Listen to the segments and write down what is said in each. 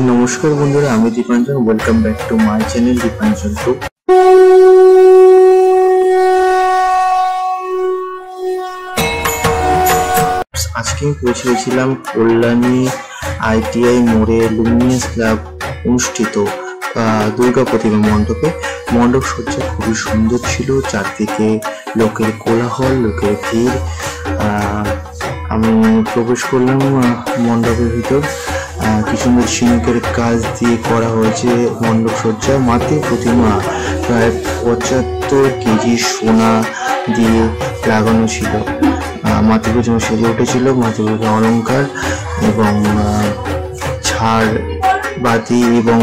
নমস্কার বন্ধুরা, আমি Dipanjan. Welcome back to my channel Dipanjan two. আজকে আমি পৌঁছে গেছিলাম কল্যাণী ITI মোড়ে লুমিনিয়াস ক্লাব অনুষ্ঠিত দুর্গা প্রতিমা মণ্ডপে। মণ্ডপ সজ্জা খুবই সুন্দর ছিল, চারদিকে লোকের কোলাহল, লোকের ভিড়। আমি প্রবেশ করলাম মণ্ডপের ভিতর। কি সুন্দর সিঙ্কের কাজ দিয়ে করা হয়েছে মণ্ডপ সজ্জা। মাটির প্রতিমা প্রায় 75 কেজি সোনা দিয়ে লাগানো ছিল। মাটির প্রতিমা সেজে উঠেছিল। মাটির প্রতিমা অলঙ্কার এবং ঝাড় বাতি এবং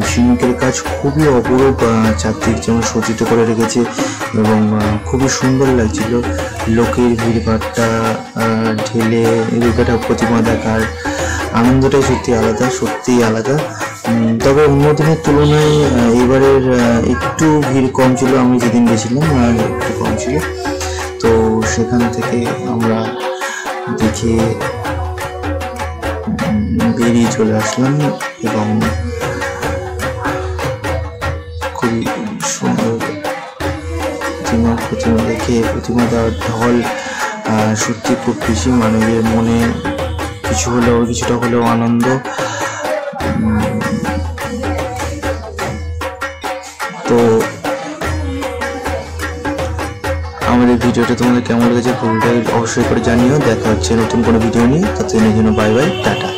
ঝিনুকের কাজ খুবই অপরূপ, চারদিক যেমন সজ্জিত করে রেখেছে এবং খুবই সুন্দর লাগছিল। লোকের ভিড়ভাট্টা ঢেলে দুর্গাটা প্রতিমা দেখার আনন্দটাই সত্যিই আলাদা। তবে অন্য দিনের তুলনায় এবারের একটু ভিড় কম ছিল। আমি যেদিন গেছিলাম একটু কম ছিল, তো সেখান থেকে আমরা দেখে বেরিয়ে চলে আসলাম এবং খুবই সুন্দর প্রতিমা দেখে প্রতিমা দেওয়ার ঢল সত্যি খুব বেশি মানবের মনে কিছুটা হলেও আনন্দ। তো আমাদের ভিডিওটা তোমাদের কেমন লেগেছে অবশ্যই করে জানিও। দেখা হচ্ছে নতুন কোনো ভিডিও নিয়ে। ততদিনের জন্য বাই বাই, টাটা।